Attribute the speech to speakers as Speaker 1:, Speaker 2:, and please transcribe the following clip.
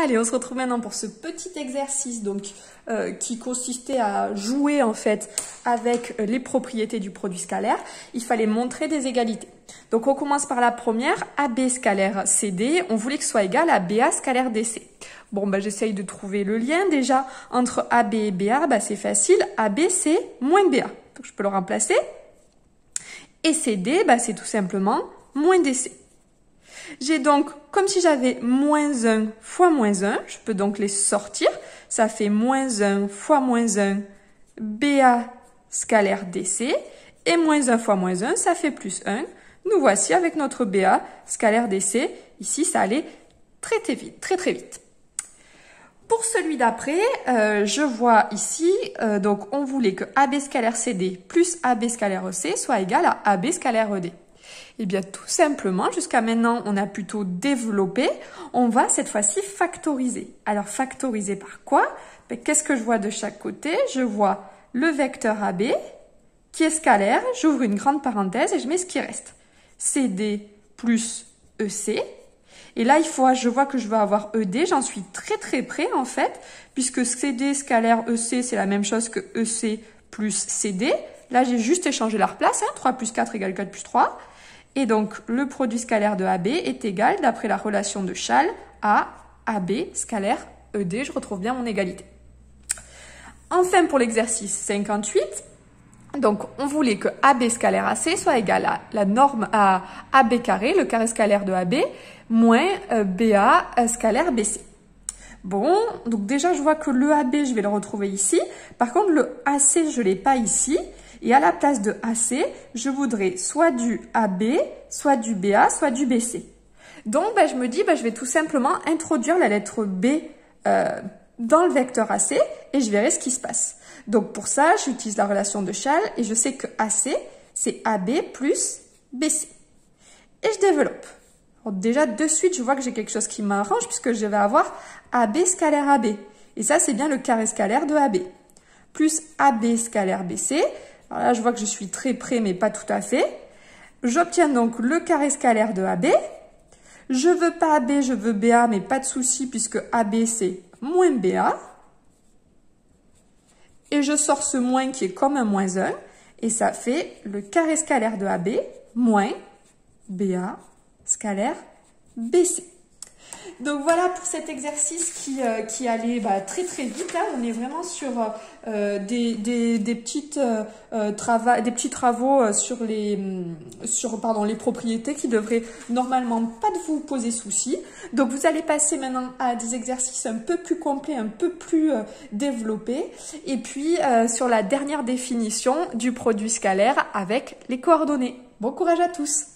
Speaker 1: Allez, on se retrouve maintenant pour ce petit exercice donc, qui consistait à jouer en fait avec les propriétés du produit scalaire. Il fallait montrer des égalités. Donc on commence par la première, AB scalaire CD, on voulait que ce soit égal à BA scalaire DC. Bon, bah, j'essaye de trouver le lien déjà entre AB et BA, bah, c'est facile, AB c'est moins BA. Donc je peux le remplacer. Et CD, bah, c'est tout simplement moins DC. J'ai donc, comme si j'avais moins 1 fois moins 1, je peux donc les sortir. Ça fait moins 1 fois moins 1, BA scalaire DC. Et moins 1 fois moins 1, ça fait plus 1. Nous voici avec notre BA scalaire DC. Ici, ça allait très vite, très vite. Pour celui d'après, je vois ici, donc on voulait que AB scalaire CD plus AB scalaire EC soit égal à AB scalaire ED. Eh bien, tout simplement, jusqu'à maintenant, on a plutôt développé. On va cette fois-ci factoriser. Alors, factoriser par quoi? Qu'est-ce que je vois de chaque côté? Je vois le vecteur AB qui est scalaire. J'ouvre une grande parenthèse et je mets ce qui reste. CD plus EC. Et là, je vois que je vais avoir ED. J'en suis très près, en fait, puisque CD scalaire EC, c'est la même chose que EC plus CD. Là, j'ai juste échangé leur place. 3 plus 4 égale 4 plus 3. Et donc, le produit scalaire de AB est égal, d'après la relation de Schall, à AB scalaire ED. Je retrouve bien mon égalité. Enfin, pour l'exercice 58, donc, on voulait que AB scalaire AC soit égal à la norme à AB carré, le carré scalaire de AB, moins BA scalaire BC. Bon, donc déjà, je vois que le AB, je vais le retrouver ici. Par contre, le AC, je ne l'ai pas ici. Et à la place de AC, je voudrais soit du AB, soit du BA, soit du BC. Donc, je me dis, je vais tout simplement introduire la lettre B dans le vecteur AC et je verrai ce qui se passe. Donc, pour ça, j'utilise la relation de Schall et je sais que AC, c'est AB plus BC. Et je développe. Alors, déjà, de suite, je vois que j'ai quelque chose qui m'arrange puisque je vais avoir AB scalaire AB. Et ça, c'est bien le carré scalaire de AB. Plus AB scalaire BC. Alors là, je vois que je suis très près, mais pas tout à fait. J'obtiens donc le carré scalaire de AB. Je veux pas AB, je veux BA, mais pas de souci puisque AB, c'est moins BA. Et je sors ce moins qui est comme un moins 1. Et ça fait le carré scalaire de AB moins BA scalaire BC. Donc voilà pour cet exercice qui allait très vite. Là, on est vraiment sur des petits travaux sur les propriétés qui devraient normalement pas vous poser souci. Donc vous allez passer maintenant à des exercices un peu plus complets, un peu plus développés. Et puis sur la dernière définition du produit scalaire avec les coordonnées. Bon courage à tous!